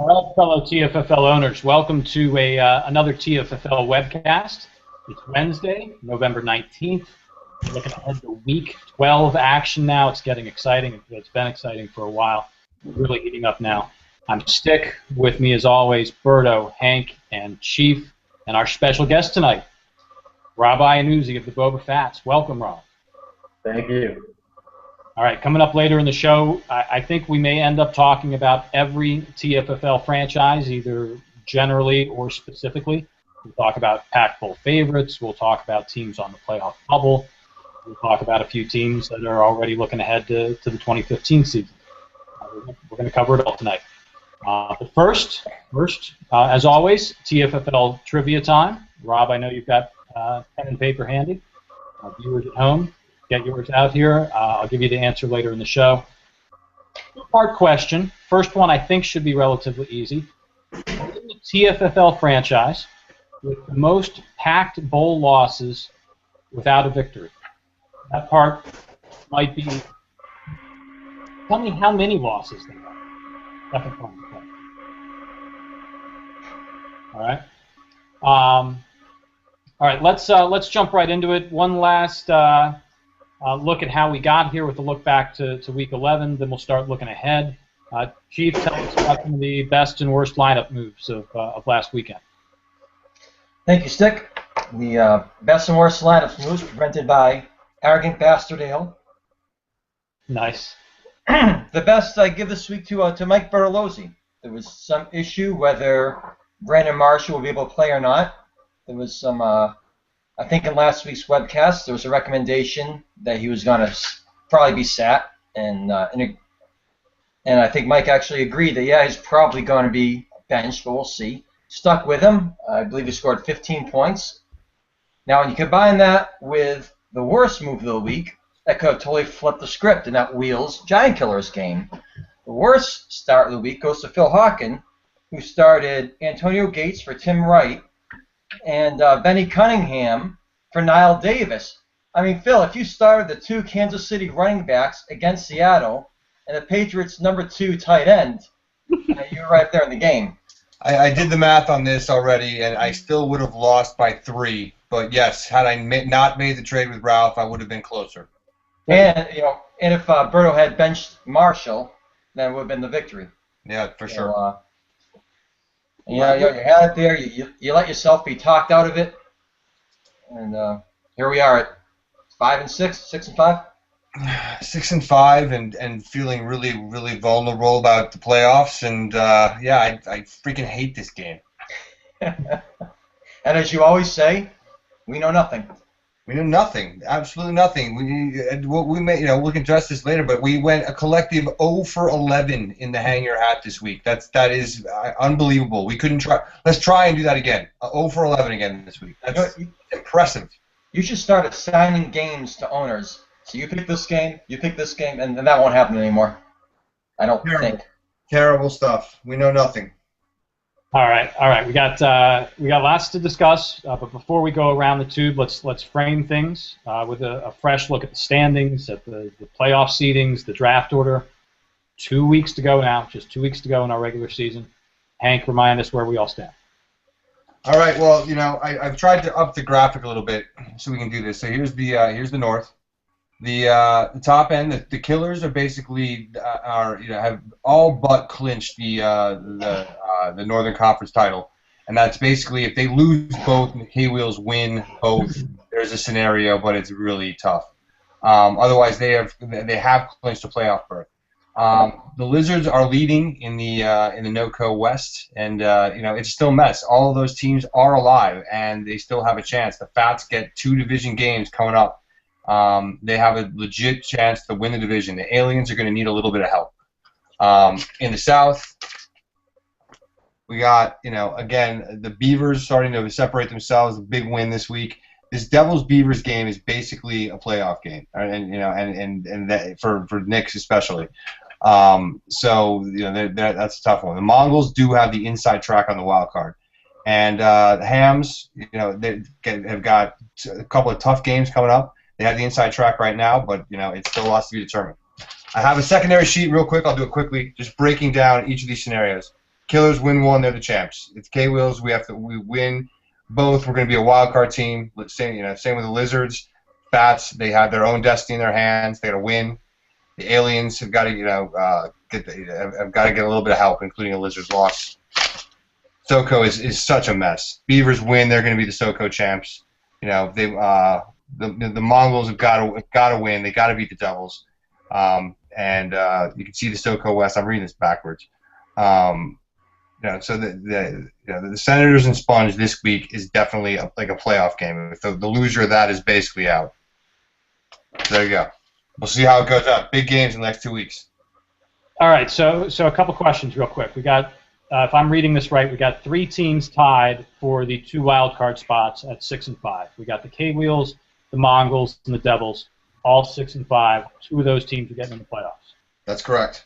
All right, fellow TFFL owners, welcome to another TFFL webcast. It's Wednesday, November 19th. We're looking ahead to week 12 action now. It's getting exciting. It's been exciting for a while. Really heating up now. I'm Stick. With me, as always, Berto, Hank, and Chief, and our special guest tonight, Rob Iannuzzi of the Boba Fats. Welcome, Rob. Thank you. All right, coming up later in the show, I think we may end up talking about every TFFL franchise, either generally or specifically. We'll talk about Pac-12 favorites. We'll talk about teams on the playoff bubble. We'll talk about a few teams that are already looking ahead to the 2015 season. We're going to cover it all tonight. But first, as always, TFFL trivia time. Rob, I know you've got pen and paper handy. Viewers at home, get yours out here. I'll give you the answer later in the show. Two-part question. First one I think should be relatively easy. In the TFFL franchise with the most packed bowl losses without a victory. That part might be, tell me how many losses they got. Second part of the question. All right, let's jump right into it. One last look at how we got here with a look back to Week 11. Then we'll start looking ahead. Chief, tell us about some of the best and worst lineup moves of last weekend. Thank you, Stick. The best and worst lineup moves presented by Arrogant Bastard Ale. Nice. The best I give this week to Mike Bertolozzi. There was some issue whether Brandon Marshall will be able to play or not. There was some, I think in last week's webcast, there was a recommendation that he was going to probably be sat, and I think Mike actually agreed that, yeah, he's probably going to be benched, but we'll see. Stuck with him. I believe he scored 15 points. Now, when you combine that with the worst move of the week, that could have totally flipped the script in that Wheels Giant Killers game. The worst start of the week goes to Phil Hawken, who started Antonio Gates for Tim Wright and Benny Cunningham for Niall Davis. I mean, Phil, if you started the two Kansas City running backs against Seattle and the Patriots' number 2 tight end, you were right there in the game. I did the math on this already, and I still would have lost by 3. But yes, had I not made the trade with Ralph, I would have been closer. And if Berto had benched Marshall, then it would have been the victory. Yeah, for sure. You had it there. You let yourself be talked out of it, and here we are at 5 and 6, 6 and 5. 6 and 5, and feeling really, really vulnerable about the playoffs, and yeah, I freaking hate this game. And as you always say, we know nothing. We know nothing, absolutely nothing. We may, we can address this later, but we went a collective 0 for 11 in the hang your hat this week. That is unbelievable. We couldn't try. Let's try and do that again. 0 for 11 again this week. That's impressive. You should start assigning games to owners. So you pick this game, and that won't happen anymore. I don't think. Terrible stuff. We know nothing. All right. We got lots to discuss, but before we go around the tube, let's frame things with a fresh look at the standings, at the playoff seedings, the draft order. 2 weeks to go now, just 2 weeks to go in our regular season. Hank, remind us where we all stand. All right. Well, I've tried to up the graphic a little bit so we can do this. So here's the North. The top end, the Killers are basically have all but clinched the Northern Conference title, and that's basically if they lose both, Hay-Wheels win both. There's a scenario, but it's really tough. Otherwise, they have clinched a playoff berth. The Lizards are leading in the NoCo West, and it's still a mess. All of those teams are alive, and they still have a chance. The Fats get 2 division games coming up. They have a legit chance to win the division. The Aliens are going to need a little bit of help. In the South, we got, again, the Beavers starting to separate themselves. A big win this week. This Devils-Beavers game is basically a playoff game, and that, for Knicks especially. So that's a tough one. The Mongols do have the inside track on the wild card, and the Hams, they have got a couple of tough games coming up. They have the inside track right now, but it's still lots to be determined. I have a secondary sheet real quick. I'll do it quickly, just breaking down each of these scenarios. Killers win one, they're the champs. It's K-Wheels. We win both. We're going to be a wild card team. Same with the Lizards. Bats, they have their own destiny in their hands. They got to win. The Aliens have got to get a little bit of help, including a Lizards loss. SoCo is such a mess. Beavers win. They're going to be the SoCo champs. The Mongols have got to win. They got to beat the Devils. And you can see the SoCo West. I'm reading this backwards. So the Senators and Sponge this week is definitely like a playoff game. The loser of that is basically out. So there you go. We'll see how it goes out. Big games in the next 2 weeks. All right, so a couple questions real quick. We got, if I'm reading this right, we got 3 teams tied for the 2 wild card spots at 6 and 5. We got the K-Wheels, the Mongols, and the Devils, all 6 and 5. 2 of those teams are getting in the playoffs. That's correct.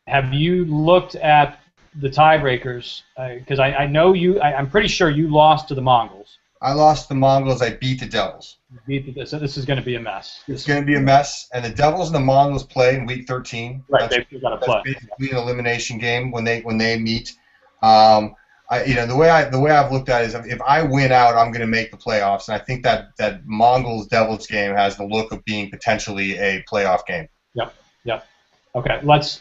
Have you looked at the tiebreakers? Because I know I'm pretty sure you lost to the Mongols. I lost the Mongols. I beat the Devils. So this is going to be a mess. It's going to be a mess. And the Devils and the Mongols play in Week 13. Right, they've got to play. That's basically an elimination game when they meet. The way I've looked at it is if I win out, I'm going to make the playoffs. And I think that Mongols Devils game has the look of being potentially a playoff game. Yep. Okay, let's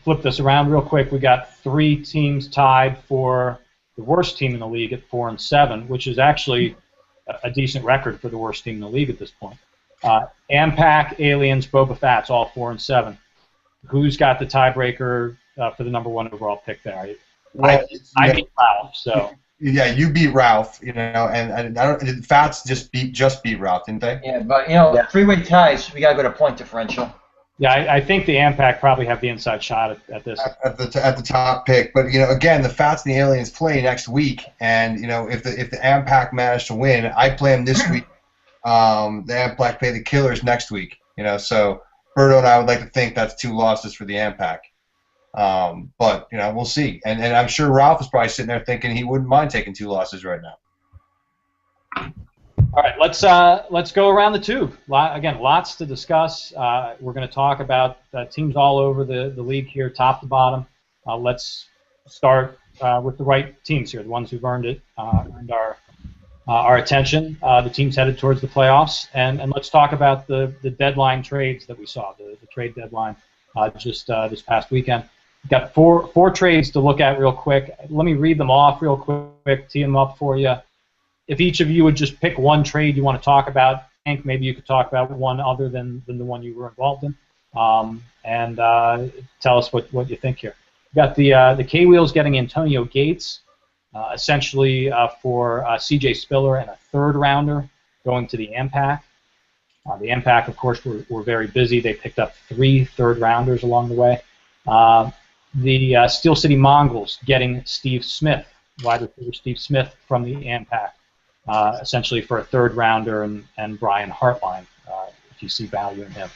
flip this around real quick. We got 3 teams tied for the worst team in the league at 4 and 7, which is actually a decent record for the worst team in the league at this point. Ampac, Aliens, Boba Fett's all 4 and 7. Who's got the tiebreaker for the number 1 overall pick there? I beat Ralph, so. Yeah, you beat Ralph, and I don't. Fats just beat Ralph, didn't they? Yeah, but 3-way ties, we gotta go to point differential. Yeah, I think the Ampac probably have the inside shot at this. At the top pick, but again, the Fats and the Aliens play next week, and if the Ampac manage to win, I play them this week. The Ampac play the Killers next week. So Berto and I would like to think that's 2 losses for the Ampac. But we'll see, and I'm sure Ralph is probably sitting there thinking he wouldn't mind taking 2 losses right now. All right, let's go around the tube. Again, lots to discuss. We're going to talk about teams all over the league here, top to bottom. Let's start with the right teams here, the ones who've earned our attention. The teams headed towards the playoffs, and let's talk about the deadline trades that we saw, the trade deadline just this past weekend. We've got four trades to look at real quick. Let me read them off real quick, tee them up for you. If each of you would just pick one trade you want to talk about, Hank, maybe you could talk about one other than the one you were involved in, and tell us what you think here. We've got the K-Wheels getting Antonio Gates, essentially for C.J. Spiller and a 3rd rounder going to the Ampac. The Ampac, of course, were very busy. They picked up 3 3rd rounders along the way. The Steel City Mongols getting Steve Smith, wide receiver Steve Smith from the Ampac. Essentially for a 3rd rounder and Brian Hartline, if you see value in him.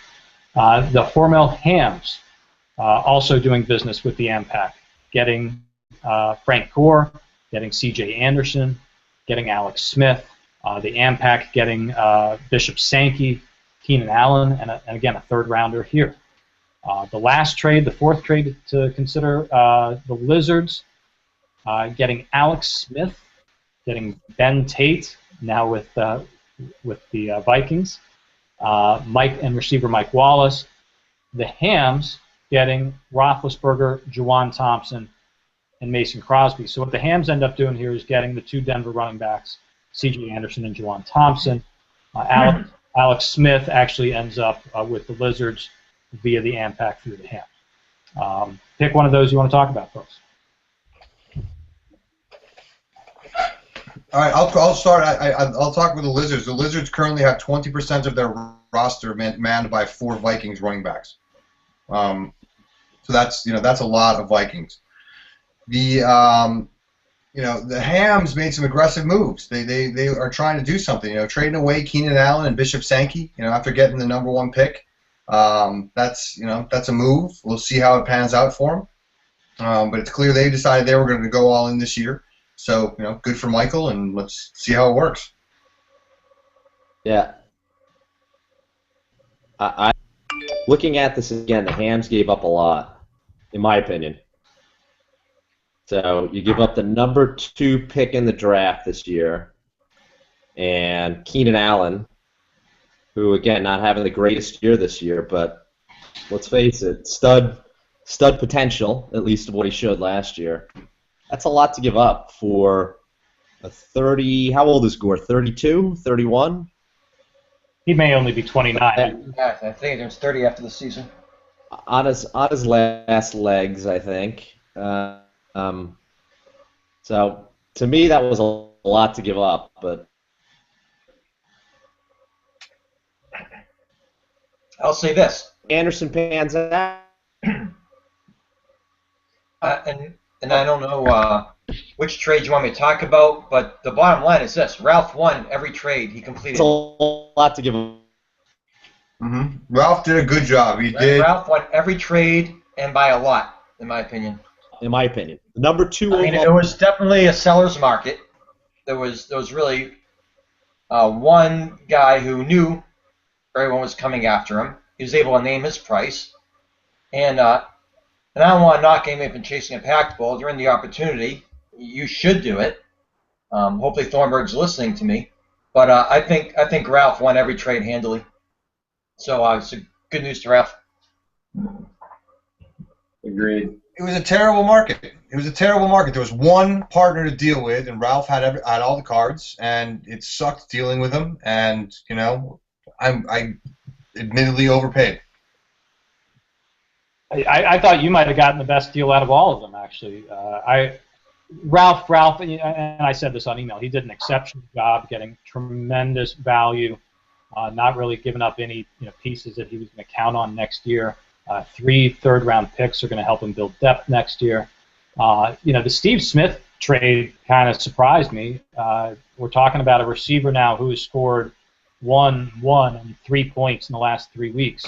The Hormel Hams also doing business with the Ampac, getting Frank Gore, getting C.J. Anderson, getting Alex Smith, the Ampac getting Bishop Sankey, Keenan Allen, and again a 3rd rounder here. The last trade, the 4th trade to consider, the Lizards getting Alex Smith, getting Ben Tate, now with the Vikings, Mike and receiver Mike Wallace. The Hams getting Roethlisberger, Juwan Thompson, and Mason Crosby. So what the Hams end up doing here is getting the 2 Denver running backs, C.J. Anderson and Juwan Thompson. Alex Smith actually ends up with the Lizards via the Ampac through the Hams. Pick one of those you want to talk about, folks. All right, I'll start. I'll talk with the Lizards. The Lizards currently have 20% of their roster manned by 4 Vikings running backs. So that's a lot of Vikings. The Hams made some aggressive moves. They are trying to do something. Trading away Keenan Allen and Bishop Sankey. After getting the number 1 pick. That's a move. We'll see how it pans out for them. But it's clear they decided they were going to go all in this year. So, good for Michael, and let's see how it works. Yeah. I looking at this again, the Hams gave up a lot, in my opinion. So you give up the number 2 pick in the draft this year, and Keenan Allen, who again not having the greatest year this year, but let's face it, stud potential, at least of what he showed last year. That's a lot to give up for a 30. How old is Gore? 32, 31? He may only be 29. Yeah, I think it's 30 after the season. On his last legs, I think. So to me, that was a lot to give up. But I'll say this. Anderson pans out. And I don't know which trade you want me to talk about, but the bottom line is this: Ralph won every trade he completed. It's a lot to give up. Mm-hmm. Ralph did a good job. He did. Ralph won every trade, and by a lot, in my opinion. In my opinion, the number 2 I mean, it was definitely a seller's market. There was really one guy who knew everyone was coming after him. He was able to name his price, and I don't want to knock anyone from chasing a packed ball. During the opportunity, you should do it. Hopefully Thornburg's listening to me, but I think Ralph won every trade handily. So it's good news to Ralph. Agreed. It was a terrible market. It was a terrible market. There was one partner to deal with, and Ralph had all the cards, and it sucked dealing with him. And I admittedly overpaid. I thought you might have gotten the best deal out of all of them, actually. Ralph, and I said this on email, he did an exceptional job getting tremendous value, not really giving up any pieces that he was going to count on next year. 3 third-round picks are going to help him build depth next year. The Steve Smith trade kind of surprised me. We're talking about a receiver now who has scored 1 and 3 points in the last 3 weeks.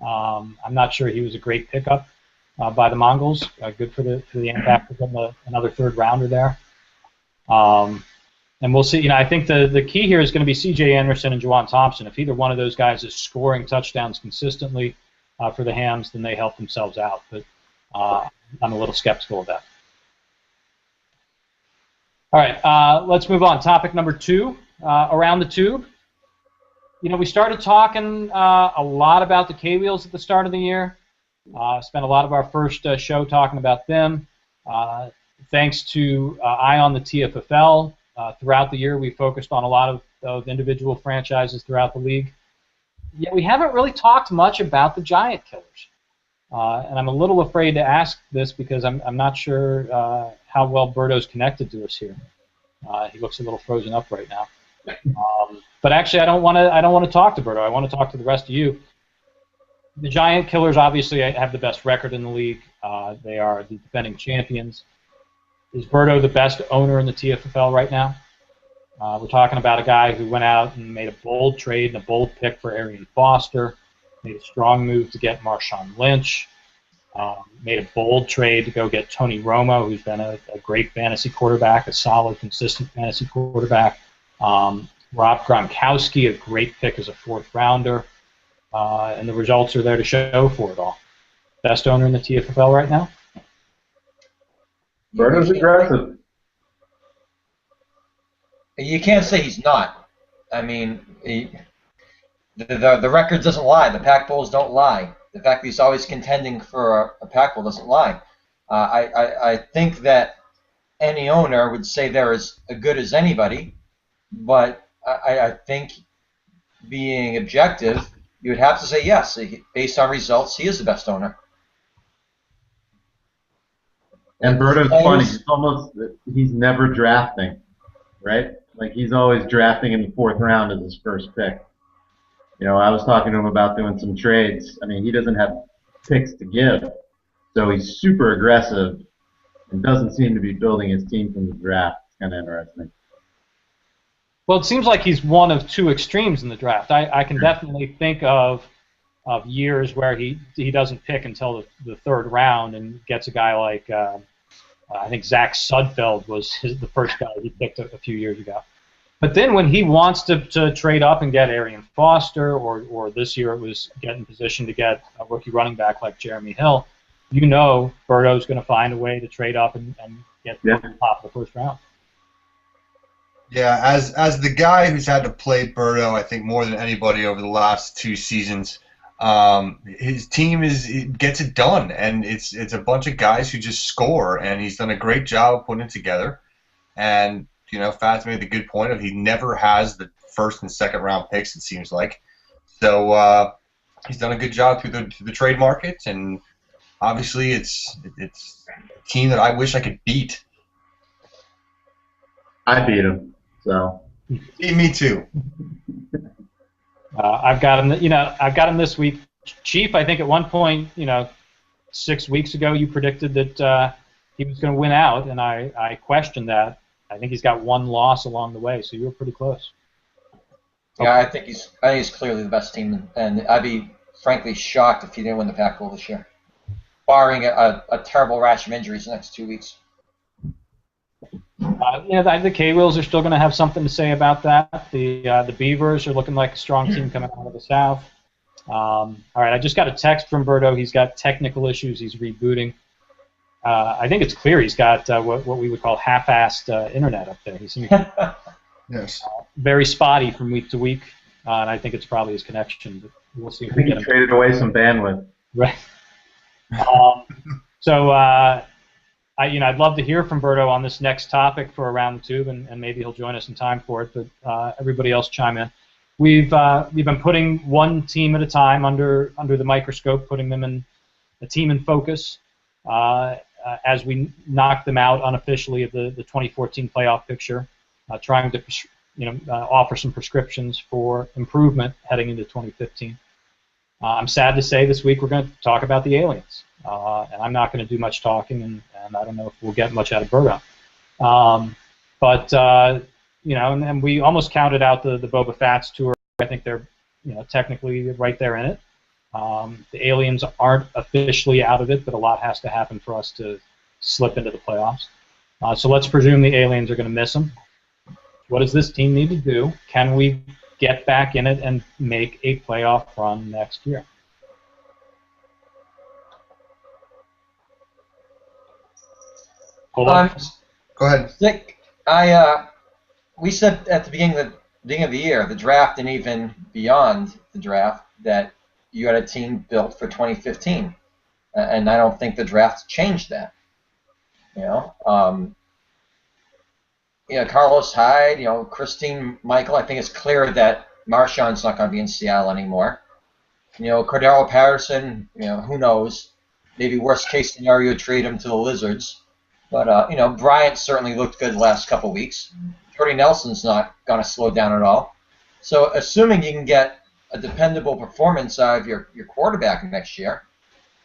I'm not sure he was a great pickup by the Mongols. Good for the impact of them, another third rounder there. And we'll see. I think the key here is going to be C.J. Anderson and Juwan Thompson. If either one of those guys is scoring touchdowns consistently for the Hams, then they help themselves out. But I'm a little skeptical of that. All right, let's move on. Topic number 2, around the tube. We started talking a lot about the K-Wheels at the start of the year. Spent a lot of our first show talking about them. Thanks to Eye on the TFFL, throughout the year we focused on a lot of individual franchises throughout the league. Yet we haven't really talked much about the Giant Killers. And I'm a little afraid to ask this because I'm not sure how well Berto's connected to us here. He looks a little frozen up right now. But actually, I don't want to talk to Berto. I want to talk to the rest of you. The Giant Killers obviously have the best record in the league. They are the defending champions. Is Berto the best owner in the TFFL right now? We're talking about a guy who went out and made a bold trade and a bold pick for Arian Foster, made a strong move to get Marshawn Lynch, made a bold trade to go get Tony Romo, who's been a great fantasy quarterback, a solid, consistent fantasy quarterback. Rob Gronkowski, a great pick as a 4th rounder, and the results are there to show for it all. Best owner in the TFFL right now? Berto's aggressive. You can't say he's not. I mean, the record doesn't lie. The Pac Bowls don't lie. The fact that he's always contending for a Pac Bowl doesn't lie. I think that any owner would say they're as good as anybody, but I think being objective, you would have to say yes. Based on results, he is the best owner. And Berto's funny. He's never drafting, right? Like he's always drafting in the 4th round as his first pick. I was talking to him about doing some trades. I mean, he doesn't have picks to give, so he's super aggressive and doesn't seem to be building his team from the draft. It's kind of interesting. Well, it seems like he's one of 2 extremes in the draft. I can definitely think of years where he doesn't pick until the 3rd round and gets a guy like I think Zach Sudfeld was the first guy he picked a few years ago. But then when he wants to trade up and get Arian Foster, or this year it was get in position to get a rookie running back like Jeremy Hill, you know Berto's going to find a way to trade up and get to the top of the first round. Yeah, as the guy who's had to play Berto, I think more than anybody over the last 2 seasons, his team gets it done, and it's a bunch of guys who just score, and he's done a great job of putting it together. And Fats made the good point of he never has the first and second round picks, it seems like. So he's done a good job through the trade market, and obviously it's a team that I wish I could beat. I beat him, so. Me too. I've got him. I've got him this week. Chief, I think at one point, 6 weeks ago, you predicted that he was going to win out, and I questioned that. I think he's got one loss along the way, so you were pretty close. Yeah, I think he's clearly the best team, and I'd be frankly shocked if he didn't win the Pac-12 this year, barring a terrible rash of injuries the next 2 weeks. The K-Wheels are still going to have something to say about that. The Beavers are looking like a strong team coming out of the South. All right, I just got a text from Berto. He's got technical issues. He's rebooting. I think it's clear he's got what we would call half-assed internet up there. He seems yes. Very spotty from week to week, and I think it's probably his connection. But we'll see if we get him. Traded away some bandwidth. Right. I'd love to hear from Berto on this next topic for Around the Tube, and maybe he'll join us in time for it. But everybody else chime in. We've been putting one team at a time under the microscope, putting them in a team in focus as we knock them out unofficially of the 2014 playoff picture, trying to offer some prescriptions for improvement heading into 2015. I'm sad to say this week we're going to talk about the aliens. And I'm not going to do much talking, and I don't know if we'll get much out of Berto. And we almost counted out the Boba Fett's tour. I think they're, technically right there in it. The aliens aren't officially out of it, but a lot has to happen for us to slip into the playoffs. So let's presume the aliens are going to miss them. What does this team need to do? Can we get back in it and make a playoff run next year? Go ahead. Nick, we said at the beginning of the year, the draft, and even beyond the draft, that you had a team built for 2015, and I don't think the draft changed that. Carlos Hyde, Christine Michael. I think it's clear that Marshawn's not going to be in Seattle anymore. Cordero Patterson. Who knows? Maybe worst case scenario, trade him to the Lizards. But, Bryant certainly looked good the last couple weeks. Jordy Nelson's not going to slow down at all. So assuming you can get a dependable performance out of your quarterback next year,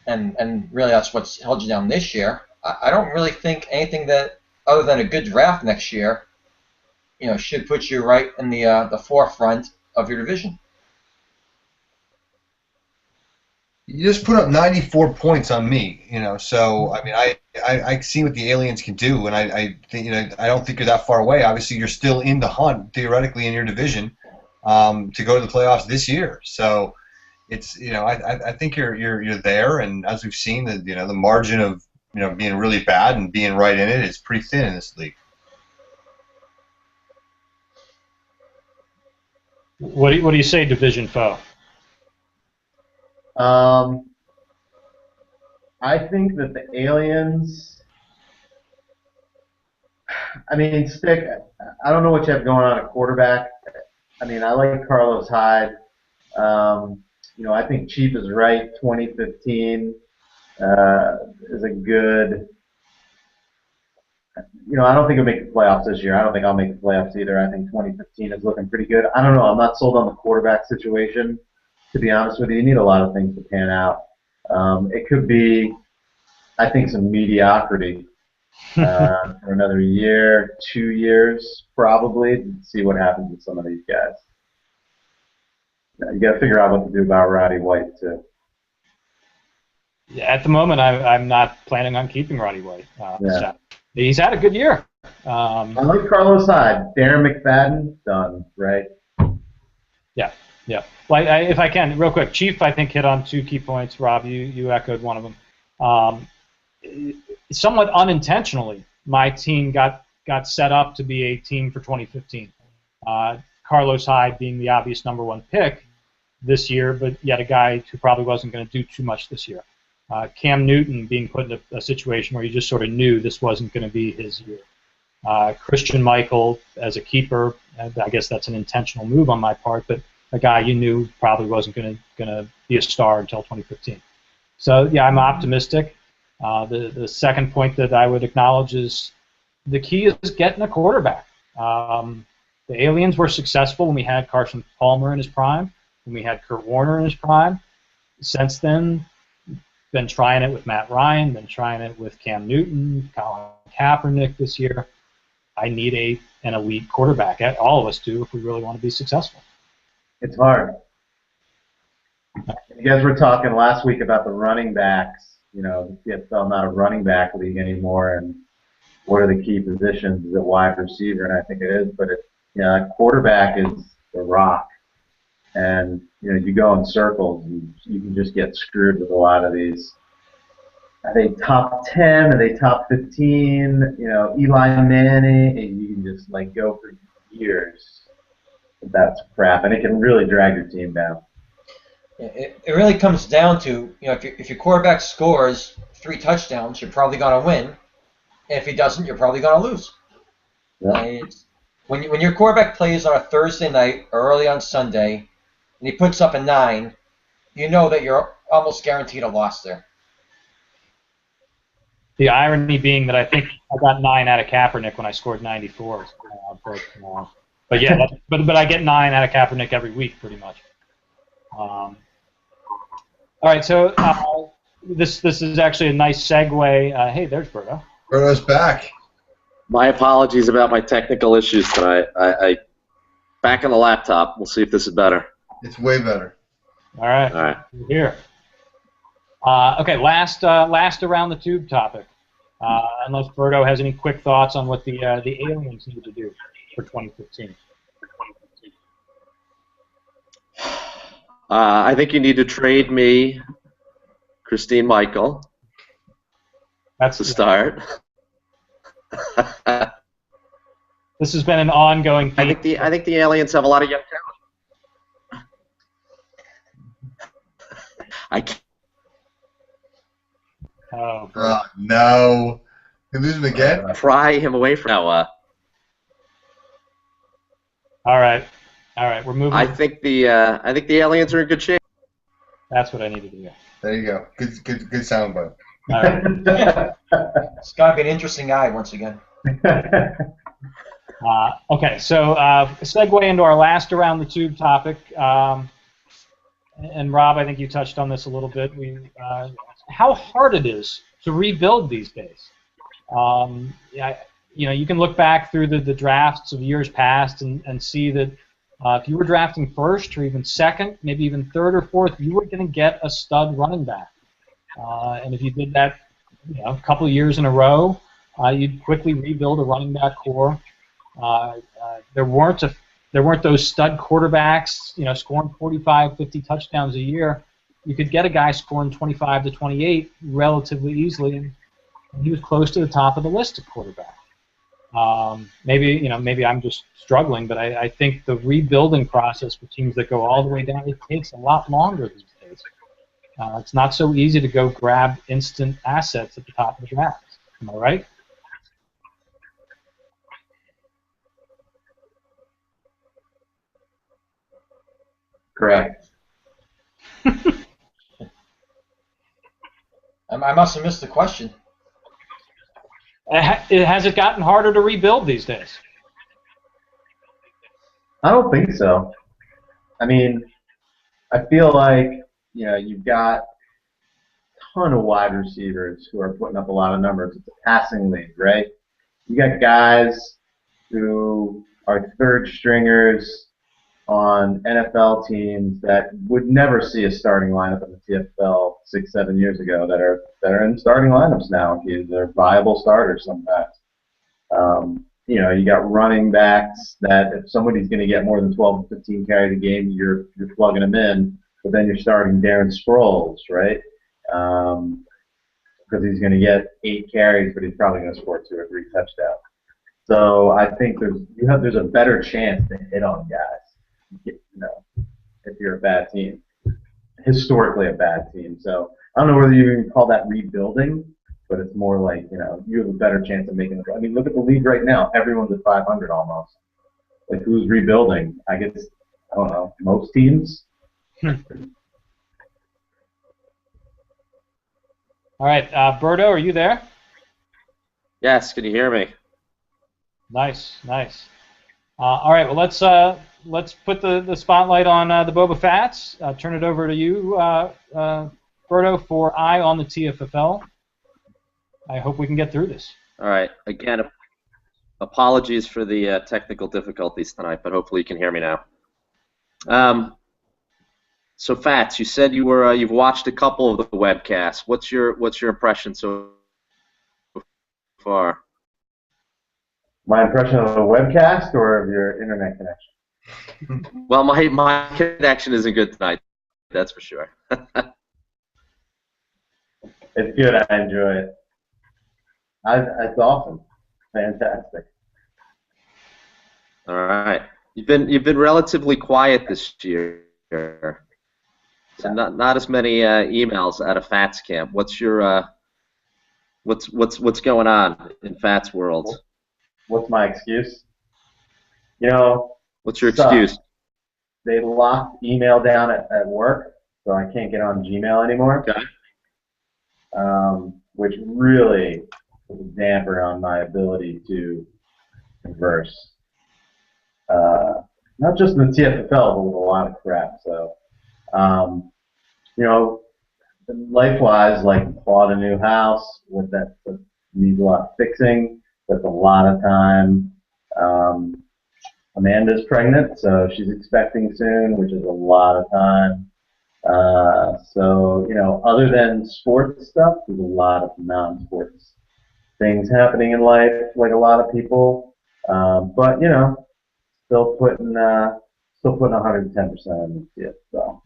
and really that's what's held you down this year, I don't really think anything that, other than a good draft next year, should put you right in the forefront of your division. You just put up 94 points on me, So I mean, I see what the aliens can do, and I think I don't think you're that far away. Obviously, you're still in the hunt theoretically in your division to go to the playoffs this year. So it's I think you're there, and as we've seen, the margin of being really bad and being right in it is pretty thin in this league. What do you say, division foe? I think that the aliens. I mean, Stick. I don't know what you have going on at quarterback. I mean, I like Carlos Hyde. I think Chief is right. 2015 is a good. I don't think I'll make the playoffs this year. I don't think I'll make the playoffs either. I think 2015 is looking pretty good. I don't know. I'm not sold on the quarterback situation. To be honest with you, you need a lot of things to pan out. It could be, I think, some mediocrity for another year, 2 years, probably, to see what happens with some of these guys. You got to figure out what to do about Roddy White, too. Yeah, at the moment, I'm not planning on keeping Roddy White. So he's had a good year. I like Carlos Hyde. Darren McFadden, done, right? Yeah. Well, if I can, real quick, Chief, I think, hit on 2 key points. Rob, you echoed one of them. Um, somewhat unintentionally, my team got set up to be a team for 2015. Carlos Hyde being the obvious #1 pick this year, but yet a guy who probably wasn't going to do too much this year. Cam Newton being put in a situation where you just sort of knew this wasn't going to be his year. Christian Michael as a keeper, I guess that's an intentional move on my part, but a guy you knew probably wasn't going to be a star until 2015. So yeah, I'm optimistic. The second point that I would acknowledge is the key is getting a quarterback. The Aliens were successful when we had Carson Palmer in his prime, when we had Kurt Warner in his prime. Since then, been trying it with Matt Ryan, been trying it with Cam Newton, Colin Kaepernick this year. I need an elite quarterback. All of us do if we really want to be successful. It's hard. You guys were talking last week about the running backs. You know, the TFL not a running back league anymore, and what are the key positions? Is it wide receiver? And I think it is, but quarterback is the rock. And you go in circles, and you can just get screwed with a lot of these. Are they top 10? Are they top 15? Eli Manning, and you can just go for years. That's crap, and it can really drag your team down. It really comes down to if your quarterback scores 3 touchdowns, you're probably going to win. And if he doesn't, you're probably going to lose. Yeah. When your quarterback plays on a Thursday night or early on Sunday, and he puts up a 9, you know that you're almost guaranteed a loss there. The irony being that I think I got 9 out of Kaepernick when I scored 94. But yeah, but I get 9 out of Kaepernick every week pretty much. All right, so this is actually a nice segue. Hey, there's Berto. Berto's back. My apologies about my technical issues tonight. I back on the laptop. We'll see if this is better. It's way better. All right. We're here. Okay, last around the tube topic. Unless Berto has any quick thoughts on what the Aliens need to do for 2015. I think you need to trade me Christine Michael. That's the start. This has been an ongoing thing. I think the Aliens have a lot of young talent. I can't. Oh, no. You lose him again? Pry him away from Noah. All right, we're moving. I think the Aliens are in good shape. That's what I need to do. There you go. Good soundbite. All right. It's got to be an interesting eye once again. Okay, so segue into our last around the tube topic. And Rob, I think you touched on this a little bit. How hard it is to rebuild these days. You can look back through the drafts of years past and see that if you were drafting first or even second, maybe even third or fourth, you were going to get a stud running back. And if you did that, a couple of years in a row, you'd quickly rebuild a running back core. There weren't those stud quarterbacks, scoring 45, 50 touchdowns a year. You could get a guy scoring 25 to 28 relatively easily, and he was close to the top of the list of quarterback. Maybe I'm just struggling, but I think the rebuilding process for teams that go all the way down, it takes a lot longer these days. It's not so easy to go grab instant assets at the top of the draft. Am I right? Correct. I must have missed the question. Has it gotten harder to rebuild these days? I don't think so. I mean, I feel like you've got a ton of wide receivers who are putting up a lot of numbers. It's a passing league, right? You got guys who are third stringers on NFL teams that would never see a starting lineup in the TFL 6-7 years ago that are in starting lineups now. They're viable starters sometimes. You got running backs that if somebody's going to get more than 12 to 15 carries a game, you're plugging them in, but then you're starting Darren Sproles, right? because he's going to get 8 carries, but he's probably going to score 2 or 3 touchdowns. So I think there's a better chance to hit on guys, if you're a bad team, historically a bad team. So I don't know whether you even call that rebuilding, but it's more like, you have a better chance of making it. I mean, look at the league right now. Everyone's at 500 almost. Like, who's rebuilding? I guess, I don't know, most teams? All right, Berto, are you there? Yes, can you hear me? Nice. All right, well, let's put the spotlight on the Boba Fats. Turn it over to you, Berto, for Eye on the TFFL. I hope we can get through this. All right. Again, apologies for the technical difficulties tonight, but hopefully you can hear me now. So, Fats, you said you've watched a couple of the webcasts. What's your impression so far? My impression of a webcast or of your internet connection? Well, my connection isn't good tonight. That's for sure. It's good. I enjoy it. It's awesome. Fantastic. All right. You've been relatively quiet this year. So not as many emails out of Fats camp. What's your what's going on in Fats world? What's my excuse? What's your excuse? They locked email down at work, so I can't get on Gmail anymore. Okay. Which really was a damper on my ability to converse. Not just in the TFFL, but with a lot of crap. So, life-wise, like bought a new house that needs a lot of fixing. That's a lot of time. Amanda's pregnant, so she's expecting soon, which is a lot of time. So, other than sports stuff, there's a lot of non-sports things happening in life, like a lot of people. But, still putting 110% in it. So.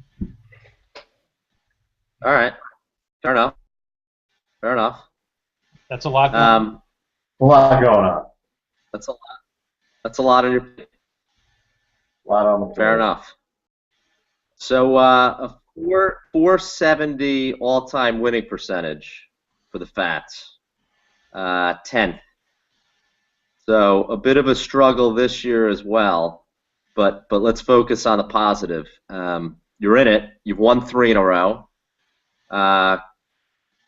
All right. Fair enough. That's a lot going on. A lot going on. That's a lot on your plate. A lot on the plate. Fair enough. So a 470 all-time winning percentage for the Fats, 10th. So a bit of a struggle this year as well, but let's focus on the positive. You're in it. You've won 3 in a row.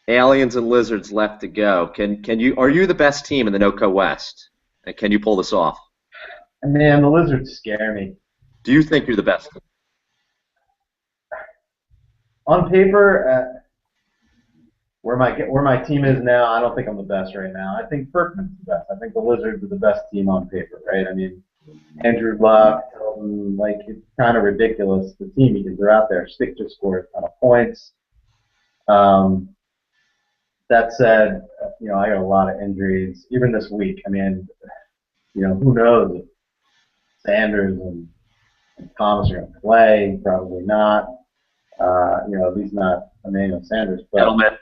Aliens and Lizards left to go. Are you the best team in the NoCo West? And can you pull this off? Man, the Lizards scare me. Do you think you're the best? On paper, where my team is now, I don't think I'm the best right now. I think Berkman's the best. I think the Lizards are the best team on paper, right? I mean, Andrew Luck, it's kind of ridiculous, the team you can throw out there. Stick just scored a ton of points. That said, I got a lot of injuries, even this week. I mean, who knows if Sanders and Thomas are going to play? Probably not. At least not Emmanuel Sanders. But, Edelman.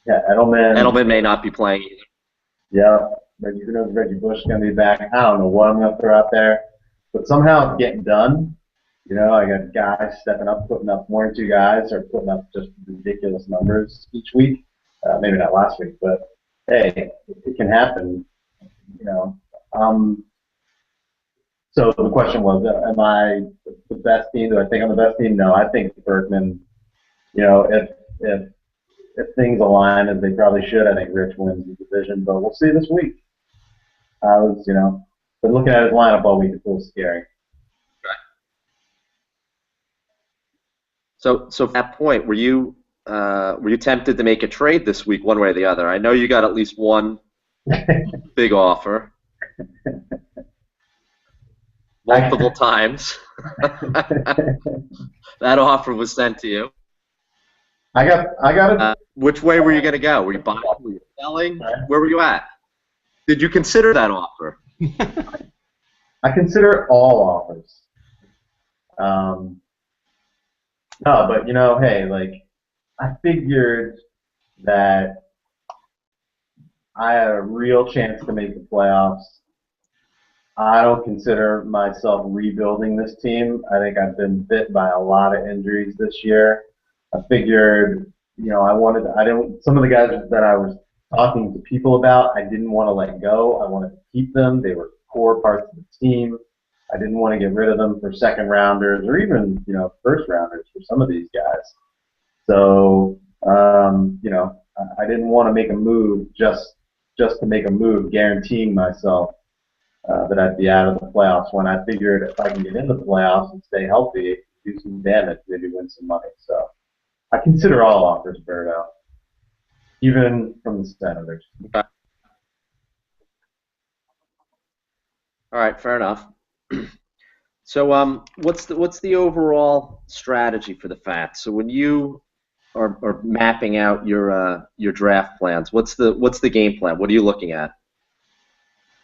Yeah, Edelman. Edelman may not be playing either. Yeah, who knows if Reggie Bush is going to be back. I don't know what I'm going to throw out there. But somehow it's getting done. I got guys stepping up, putting up 1 or 2 guys are putting up just ridiculous numbers each week. Maybe not last week, but hey, it can happen. So the question was, am I the best team? Do I think I'm the best team? No, I think Berkman. If things align as they probably should, I think Rich wins the division. But we'll see this week. But looking at his lineup all week, it's a little scary. So at that point, were you tempted to make a trade this week, one way or the other? I know you got at least one big offer, multiple times. That offer was sent to you. I got it. Which way were you going to go? Were you buying? Were you selling? Where were you at? Did you consider that offer? I consider all offers. No, but hey, I figured, that I have a real chance to make the playoffs. I don't consider myself rebuilding this team. I think I've been bit by a lot of injuries this year. I figured, some of the guys that I was talking to people about, I didn't want to let go. I wanted to keep them. They were core parts of the team. I didn't want to get rid of them for second rounders or even, first rounders for some of these guys. So, I didn't want to make a move just to make a move, guaranteeing myself that I'd be out of the playoffs, when I figured if I can get into the playoffs and stay healthy, do some damage, maybe win some money. So I consider all offers, Berto, even from the Senators. Okay. All right, fair enough. So, what's the overall strategy for the Fats? So when you are mapping out your draft plans, what's the game plan? What are you looking at?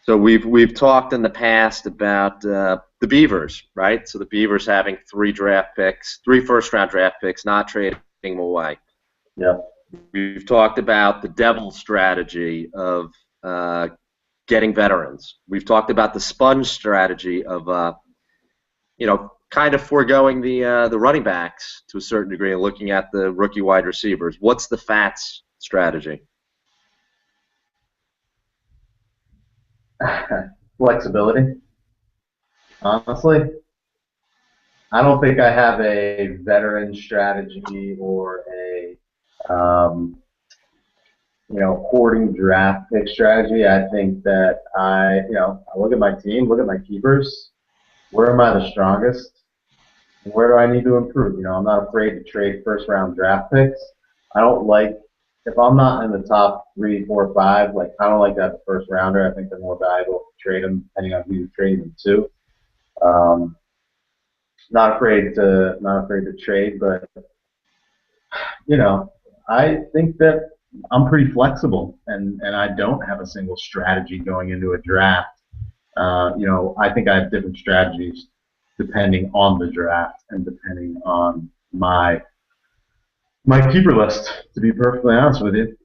So we've talked in the past about the Beavers, right? So the Beavers having 3 first-round draft picks, not trading them away. Yeah. We've talked about the Devils strategy of getting veterans. We've talked about the sponge strategy of kind of foregoing the running backs to a certain degree and looking at the rookie wide receivers. What's the Fats strategy? Flexibility. Honestly, I don't think I have a veteran strategy or a hoarding draft pick strategy. I think that I look at my team, look at my keepers. Where am I the strongest? Where do I need to improve? I'm not afraid to trade first-round draft picks. I don't like, if I'm not in the top 3, 4, 5, I don't like that first rounder. I think they're more valuable to trade them, depending on who you trade them to. Not afraid to trade, but I think that I'm pretty flexible, and I don't have a single strategy going into a draft. I think I have different strategies depending on the draft and depending on my keeper list, to be perfectly honest with you.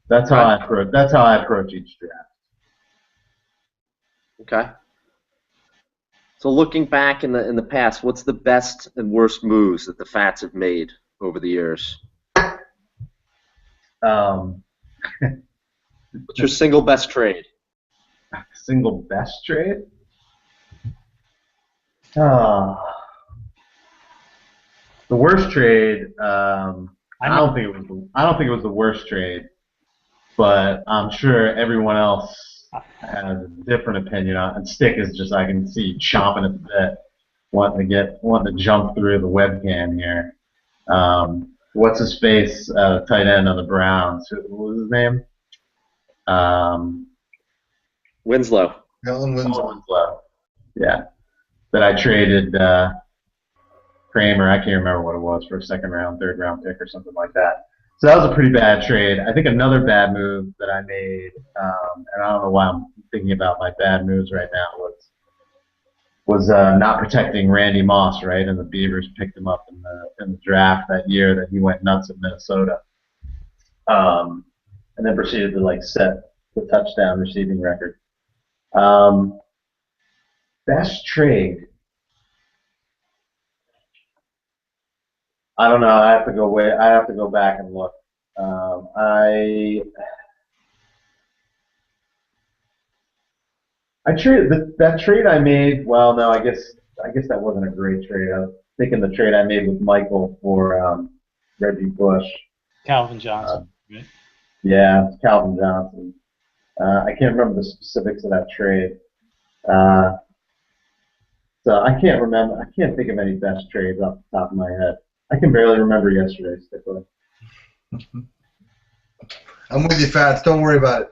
That's how I approach each draft. Okay. So looking back in the past, what's the best and worst moves that the Fats have made over the years? What's your single best trade? Single best trade? The worst trade. I don't think it was the worst trade, but I'm sure everyone else has a different opinion on it. And Stick is just, I can see chomping at the bit, wanting to jump through the webcam here. What's his face? Tight end on the Browns. What was his name? Winslow. Winslow. Yeah. That I traded Kramer. I can't remember what it was, for a second round, third round pick or something like that. So that was a pretty bad trade. I think another bad move that I made, and I don't know why I'm thinking about my bad moves right now, was not protecting Randy Moss, right? And the Beavers picked him up in the draft that year that he went nuts in Minnesota, and then proceeded to set the touchdown receiving record. Best trade. I don't know. I have to go back and look. I traded that trade I made. Well, no, I guess that wasn't a great trade. I was thinking the trade I made with Michael for Reggie Bush. Calvin Johnson. Right? Yeah, Calvin Johnson. I can't remember the specifics of that trade. So I can't remember. I can't think of any best trades off the top of my head. I can barely remember yesterday's stickler. I'm with you, Fats. Don't worry about it.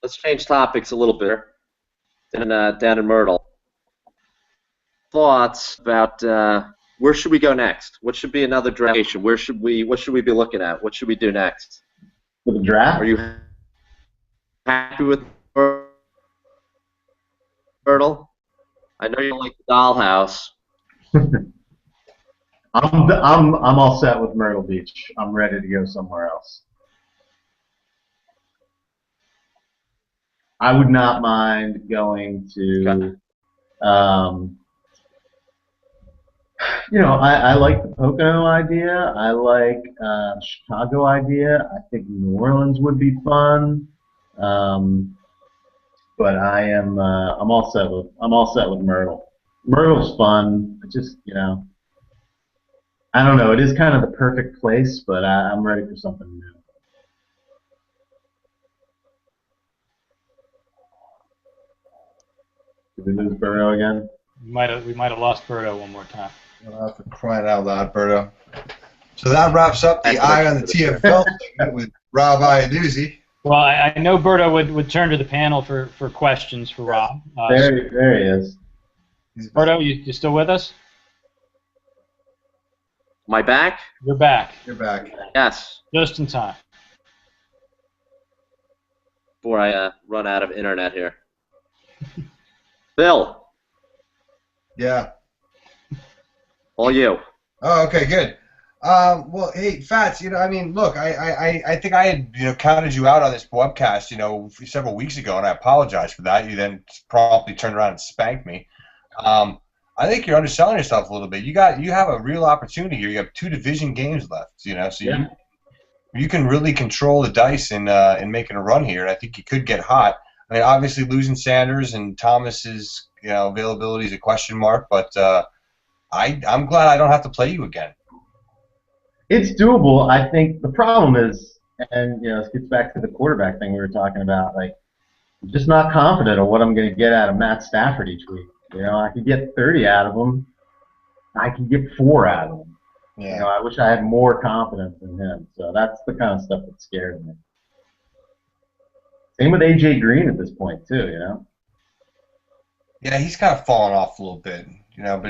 Let's change topics a little bit. Down in Myrtle. Thoughts about where should we go next? What should be another draft? What should we be looking at? What should we do next? For the draft? Are you happy with Myrtle? I know you like the dollhouse. I'm all set with Myrtle Beach. I'm ready to go somewhere else. I would not mind going to, I like the Pocono idea. I like Chicago idea. I think New Orleans would be fun. But I'm all set with Myrtle. Myrtle's fun. It just, I don't know. It is kind of the perfect place, but I'm ready for something new. Did we lose Burrow again? We might have lost Berto one more time. For crying out loud, Berto. So that wraps up the Eye on the TFL segment with Rob Iannuzzi. Well, I know Berto would turn to the panel for questions for Rob. There he is. Berto, you still with us? Am I back? You're back. You're back. Yes. Just in time. Before I run out of internet here. Bill. Yeah. All you. Oh, okay, good. Well, hey, Fats, look, I think I had, counted you out on this webcast, several weeks ago, and I apologize for that. You then promptly turned around and spanked me. I think you're underselling yourself a little bit. You have a real opportunity here. You have 2 division games left, so yeah. You can really control the dice in making a run here. And I think you could get hot. I mean, obviously losing Sanders and Thomas's availability is a question mark, but I'm glad I don't have to play you again. It's doable. I think the problem is, and this gets back to the quarterback thing we were talking about. Like, I'm just not confident of what I'm going to get out of Matt Stafford each week. I could get 30 out of him. I could get 4 out of him. Yeah. I wish I had more confidence in him. So that's the kind of stuff that scares me. Same with AJ Green at this point too. Yeah, he's kind of fallen off a little bit. But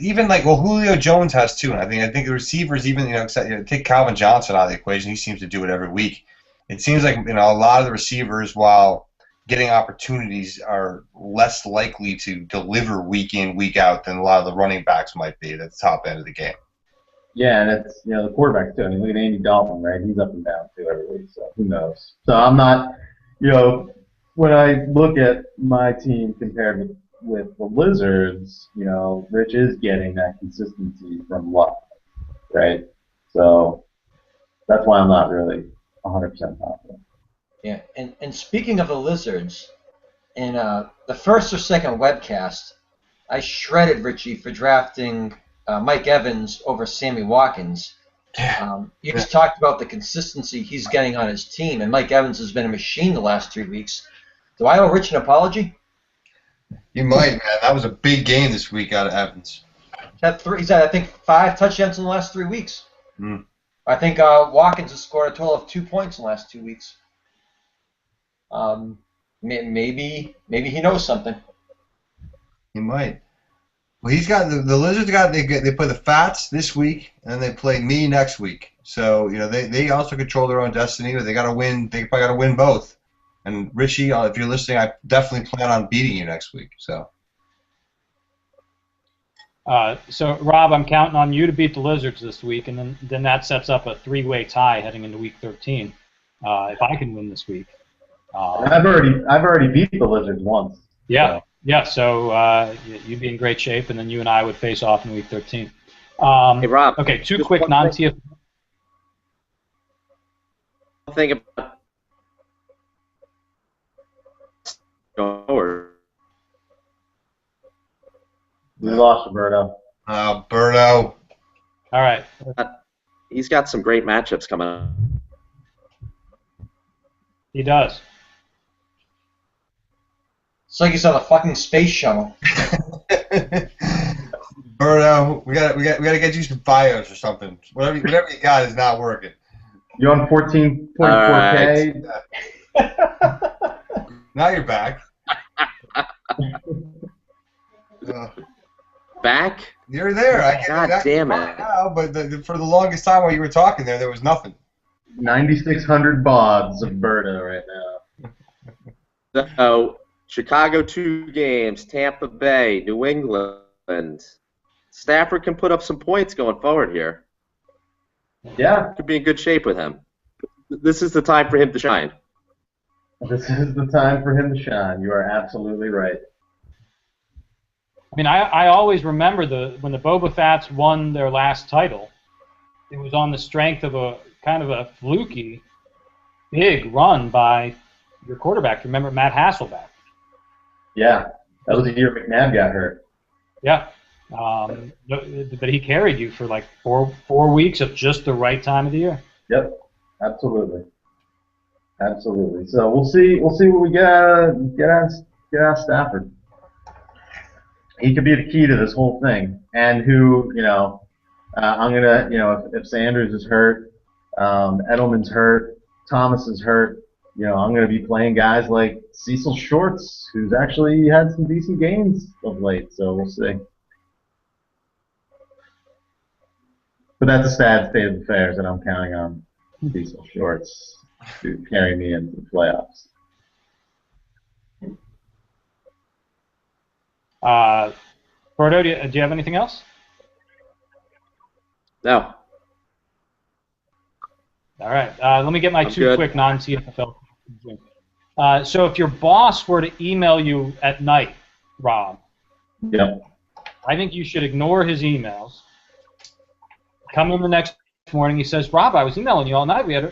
even like Julio Jones has 2, and I think the receivers even take Calvin Johnson out of the equation. He seems to do it every week. It seems like a lot of the receivers, while getting opportunities, are less likely to deliver week in, week out than a lot of the running backs might be at the top end of the game. Yeah, and it's the quarterbacks too. I mean, look at Andy Dalton, right? He's up and down too every week, so who knows? So I'm not, when I look at my team compared with the Lizards, Rich is getting that consistency from Luck, right? So that's why I'm not really 100% confident. Yeah, and speaking of the Lizards, in the first or second webcast, I shredded Richie for drafting Mike Evans over Sammy Watkins. You just talked about the consistency he's getting on his team, and Mike Evans has been a machine the last 3 weeks. Do I owe Rich an apology? You might, man. That was a big game this week out of Evans. He's had, I think, 5 touchdowns in the last 3 weeks. Mm. I think Watkins has scored a total of 2 points in the last 2 weeks. Maybe he knows something. He might. Well, he's got the Lizards. They play the Fats this week, and they play me next week. So they also control their own destiny, but they got to win. They probably got to win both. And Richie, if you're listening, I definitely plan on beating you next week. So Rob, I'm counting on you to beat the Lizards this week, and then that sets up a 3-way tie heading into Week 13. If I can win this week. I've already beat the Lizards once. Yeah, so. Yeah. So you'd be in great shape, and then you and I would face off in Week 13. Hey, Rob. Okay, 2 quick non-TFL. Think about We lost Roberto. Berto. All right. He's got some great matchups coming up. He does. It's like he's on a fucking space shuttle. Berto, we gotta get you some BIOS or something. Whatever you got is not working. You're on 14.4K. Now you're back. Back? You're there. I God damn it. Now, but for the longest time while you were talking there was nothing. 9,600 bods of Berto right now. So, Chicago 2 games, Tampa Bay, New England. Stafford can put up some points going forward here. Yeah, Could be in good shape with him. This is the time for him to shine. this is the time for him to shine. You are absolutely right. I mean, I always remember when the Boba Fatts won their last title, it was on the strength of a kind of a fluky, big run by your quarterback. Remember Matt Hasselbeck? Yeah, that was the year McNabb got hurt. Yeah. But he carried you for like four weeks of just the right time of the year. Yep, absolutely. Absolutely. So we'll see what we get out of Stafford. He could be the key to this whole thing. And who, I'm gonna, if Sanders is hurt, Edelman's hurt, Thomas is hurt, I'm gonna be playing guys like Cecil Shorts, who's actually had some decent games of late. So we'll see. But that's a sad state of affairs, and I'm counting on Cecil Shorts to carry me into the playoffs. Bordeaux, do you have anything else? No. All right. Let me get my I'm two good. quick non-TFFL. So if your boss were to email you at night, Rob, Yep. I think you should ignore his emails. Come in the next morning. He says, "Rob, I was emailing you all night. You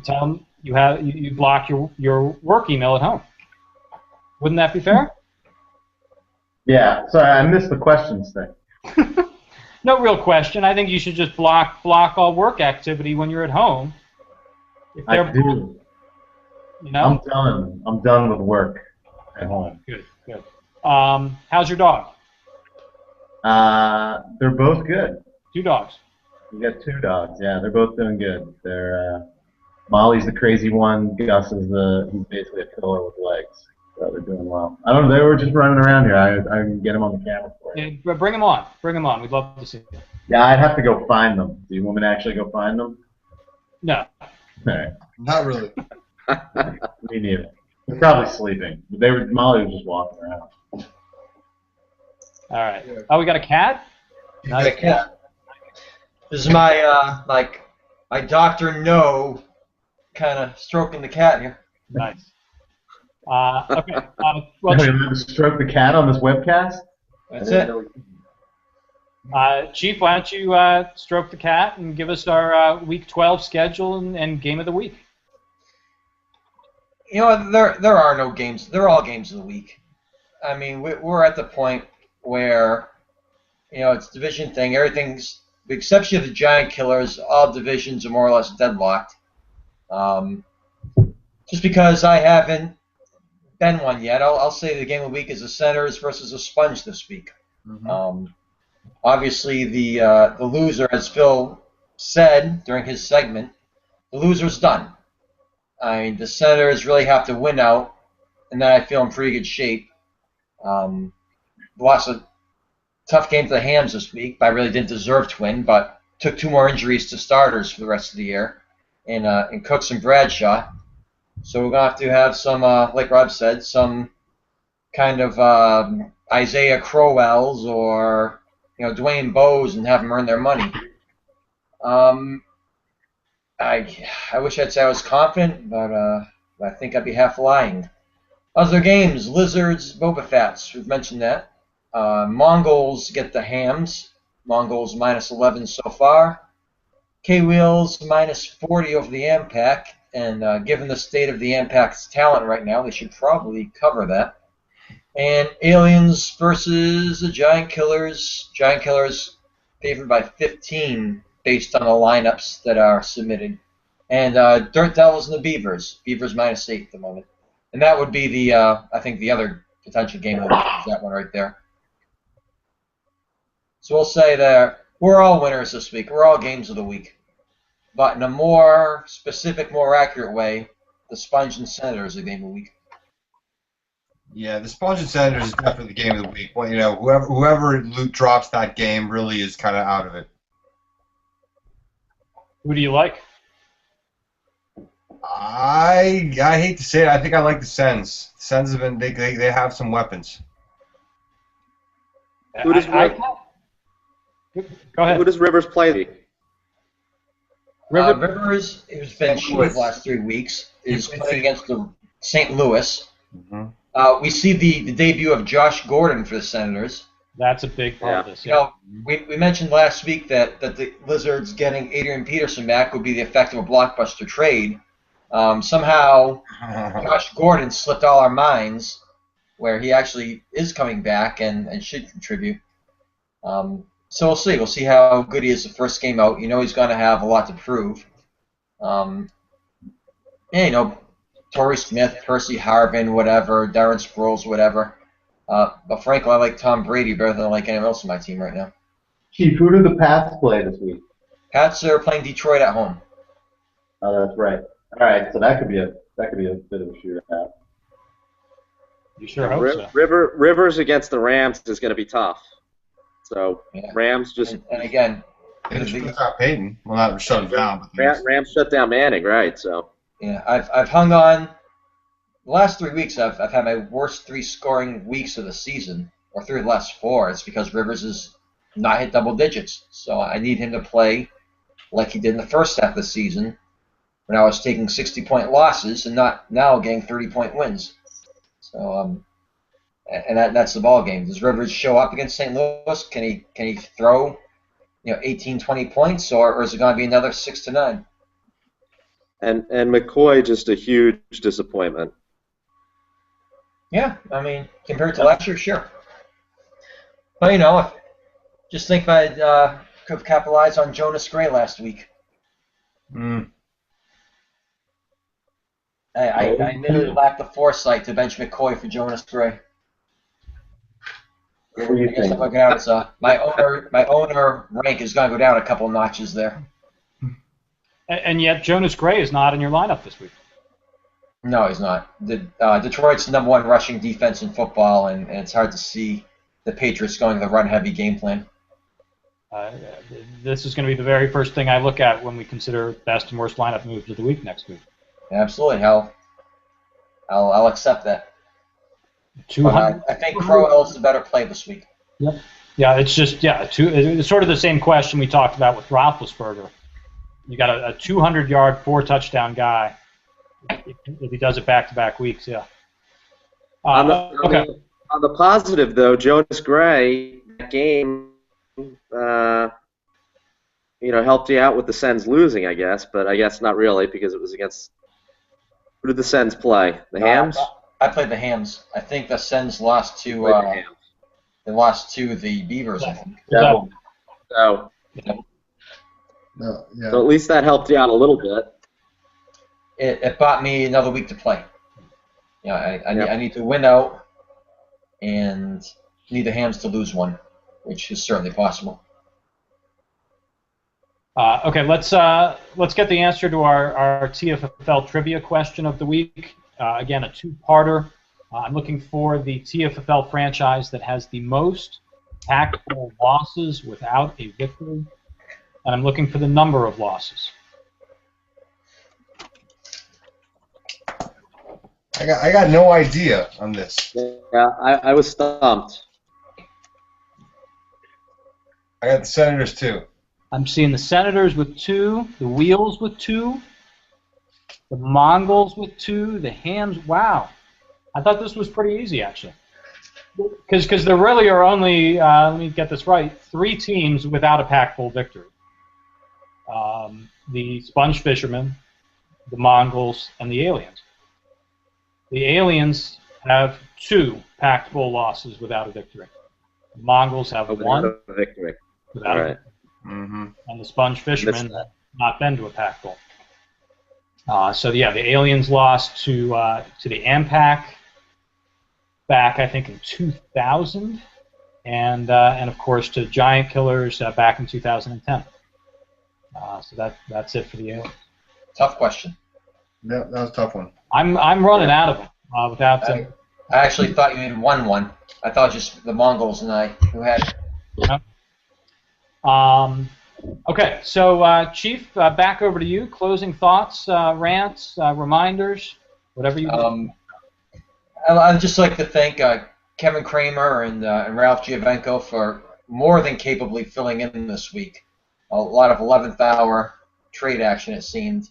tell him you block your work email at home. Wouldn't that be fair?" Yeah. Sorry, I missed the questions thing. No real question. I think you should just block all work activity when you're at home. If I do. I'm done. I'm done with work at home. Good. How's your dog? They're both good. 2 dogs. We got 2 dogs. Yeah, they're both doing good. They're Molly's the crazy one. Gus is he's basically a pillar with legs. So they're doing well. I don't know. They were just running around here. I can get them on the camera for you. Yeah, bring them on. We'd love to see them. Yeah, I'd have to go find them. Do you want me to actually go find them? No. All right. Not really. Me neither. They're probably sleeping. Molly was just walking around. All right. Oh, we got a cat? Nice. A cat. This is my my Dr. No kind of stroking the cat here. Nice. Okay. Well, you want to stroke the cat on this webcast? That's it. Chief, why don't you stroke the cat and give us our Week 12 schedule and game of the week? There are no games. They're all games of the week. I mean, we're at the point where, it's a division thing. Everything's, with the exception of the Giant Killers, all divisions are more or less deadlocked. Just because I haven't been one yet, I'll say the game of the week is the Senators versus the Sponge this week. Mm-hmm. Obviously, the loser, as Phil said during his segment, the loser's done. I mean, the Senators really have to win out, and then I feel in pretty good shape. Lost a tough game to the Hams this week, but I really didn't deserve to win, but took 2 more injuries to starters for the rest of the year in Cooks and Bradshaw. So we're going to have some, like Rob said, some kind of Isaiah Crowells or Dwayne Bowes and have them earn their money. I wish I'd say I was confident, but I think I'd be half lying. Other games, Lizards, Boba Fatts, we've mentioned that. Mongols get the Hams. Mongols -11 so far. K-Wheels -40 over the Ampac, and given the state of the Ampac's talent right now, they should probably cover that. And Aliens versus the Giant Killers. Giant Killers favored by 15 based on the lineups that are submitted. And Dirt Devils and the Beavers. Beavers -8 at the moment. And that would be the, I think, the other potential game of the week is that one right there. So we'll say that we're all winners this week. We're all games of the week. But in a more specific, more accurate way, the Sponge and Senators are the game of the week. Yeah, the Sponge and Senators is definitely the game of the week. Well, whoever drops that game really is kind of out of it. Who do you like? I hate to say it. I think I like the Sens. The Sens have been they have some weapons. Who does Go ahead. Who does Rivers play? Rivers, who's been St. shooting Louis. the last 3 weeks, is He plays playing against the St. Louis. Mm-hmm. We see the debut of Josh Gordon for the Senators. That's a big part of this. You know, we mentioned last week that the Lizards getting Adrian Peterson back would be the effect of a blockbuster trade. Somehow, Josh Gordon slipped all our minds, where he actually is coming back and should contribute. So we'll see. We'll see how good he is the first game out. You know he's going to have a lot to prove. And, you know, Torrey Smith, Percy Harvin, whatever, Darren Sproles, whatever. But frankly, I like Tom Brady better than I like anyone else on my team right now. Chief, who do the Pats play this week? Pats are playing Detroit at home. Oh, that's right. All right, so that could be a bit of a shootout. You sure hope so. Rivers against the Rams is going to be tough. So Yeah. Rams just And again, They just shut down Peyton. Well, not shut him down, but Rams shut down Manning, right? So yeah, I've hung on. The last 3 weeks, I've had my worst 3 scoring weeks of the season, or 3 of the last 4. It's because Rivers has not hit double digits. So I need him to play like he did in the first half of the season, when I was taking 60-point losses and not now getting 30-point wins. So and that's the ball game. Does Rivers show up against St. Louis? Can he throw 18, 20 points, or is it going to be another 6 to 9? and McCoy just a huge disappointment. Yeah, I mean, compared to last year, sure. But just think if I could have capitalized on Jonas Gray last week. Mm. I admittedly lacked the foresight to bench McCoy for Jonas Gray. What do I you guess think? if I go down, my owner rank is going to go down a couple notches there. And yet Jonas Gray is not in your lineup this week. No, he's not. Detroit's number 1 rushing defense in football, and it's hard to see the Patriots going the run-heavy game plan. This is going to be the very first thing I look at when we consider best and worst lineup moves of the week next week. Absolutely, I'll accept that. 200. I think Crowell's the better play this week. Yep. Yeah, it's just it's sort of the same question we talked about with Roethlisberger. You got a 200-yard, 4-touchdown guy. If he does it back-to-back weeks, yeah. On Okay. On the positive, though, Jonas Gray, that game, helped you out with the Sens losing, I guess, but I guess not really because it was against. Who did the Sens play? The Hams? I played the Hams. I think the Sens lost to Played the Hams. they lost to the Beavers, I think. So No, yeah. at least that helped you out a little bit. It bought me another week to play. I need to win out and need the Hams to lose one, which is certainly possible. Okay, let's get the answer to our TFFL trivia question of the week. Again, a 2-parter. I'm looking for the TFFL franchise that has the most tactical losses without a victory, and I'm looking for the number of losses. I got no idea on this. Yeah, I was stumped. I got the Senators too. I'm seeing the Senators with 2, the Wheels with 2, the Mongols with 2, the Hams. Wow, I thought this was pretty easy actually, because there really are only let me get this right, 3 teams without a Pac-Bowl victory. The Sponge Fishermen, the Mongols, and the Aliens. The Aliens have 2 Pac-Bowl losses without a victory. The Mongols have 1 Without a victory. without a Right. victory. Mm-hmm. And the Sponge Fishermen have not been to a Pac-Bowl. So yeah, the Aliens lost to the AMPAC back, I think, in 2000, and of course to Giant Killers back in 2010. So that's it for the Aliens. Tough question. Yeah, that was a tough one. I'm running out of them without. I actually thought you had won one. I thought it was just the Mongols and I who had it. Okay, so Chief, back over to you. Closing thoughts, rants, reminders, whatever you do. I'd just like to thank Kevin Kramer and Ralph Giovenco for more than capably filling in this week. A lot of 11th hour trade action, it seemed.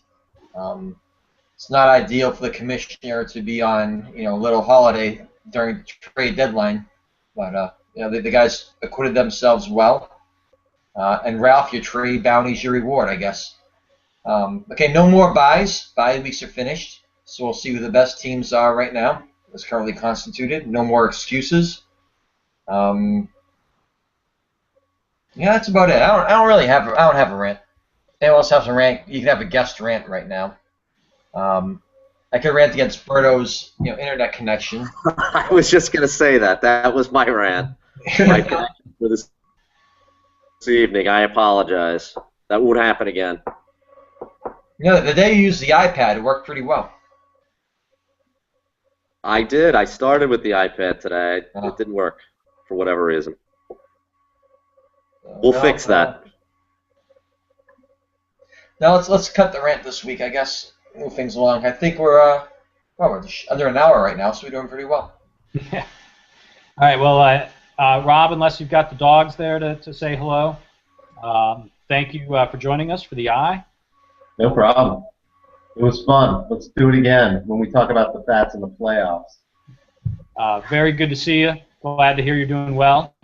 It's not ideal for the commissioner to be on, a little holiday during the trade deadline, but the guys acquitted themselves well. And Ralph, your trade bounty's your reward, I guess. Okay, no more buys. Bye weeks are finished, so we'll see who the best teams are right now. It's currently constituted. No more excuses. Yeah, that's about it. I don't have a rant. Anyone else has a rant? You can have a guest rant right now. I could rant against Berto's, internet connection. I was just going to say that. That was my rant. My connection for this evening. I apologize. That won't happen again. The day you used the iPad, it worked pretty well. I did. I started with the iPad today. It didn't work for whatever reason. We'll fix that. Now let's cut the rant this week, I guess. Move things along. I think we're under an hour right now, so we're doing pretty well. Yeah. All right. Well, Rob, unless you've got the dogs there to say hello, thank you for joining us for the Eye. No problem. It was fun. Let's do it again when we talk about the Pats in the playoffs. Very good to see you. Glad to hear you're doing well.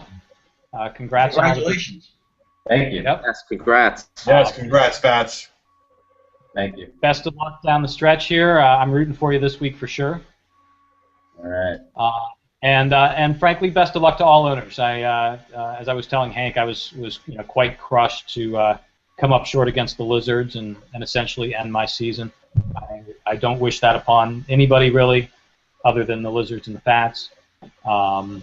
Congrats. Congratulations. Thank you. Yep. Yes, congrats. Yes, congrats, Pats. Thank you. Best of luck down the stretch here. I'm rooting for you this week for sure. All right. And frankly, best of luck to all owners. As I was telling Hank, I was quite crushed to come up short against the Lizards and essentially end my season. I don't wish that upon anybody really, other than the Lizards and the Pats. So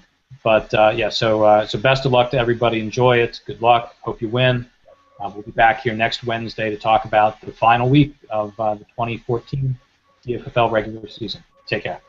best of luck to everybody. Enjoy it. Good luck. Hope you win. We'll be back here next Wednesday to talk about the final week of the 2014 TFFL regular season. Take care.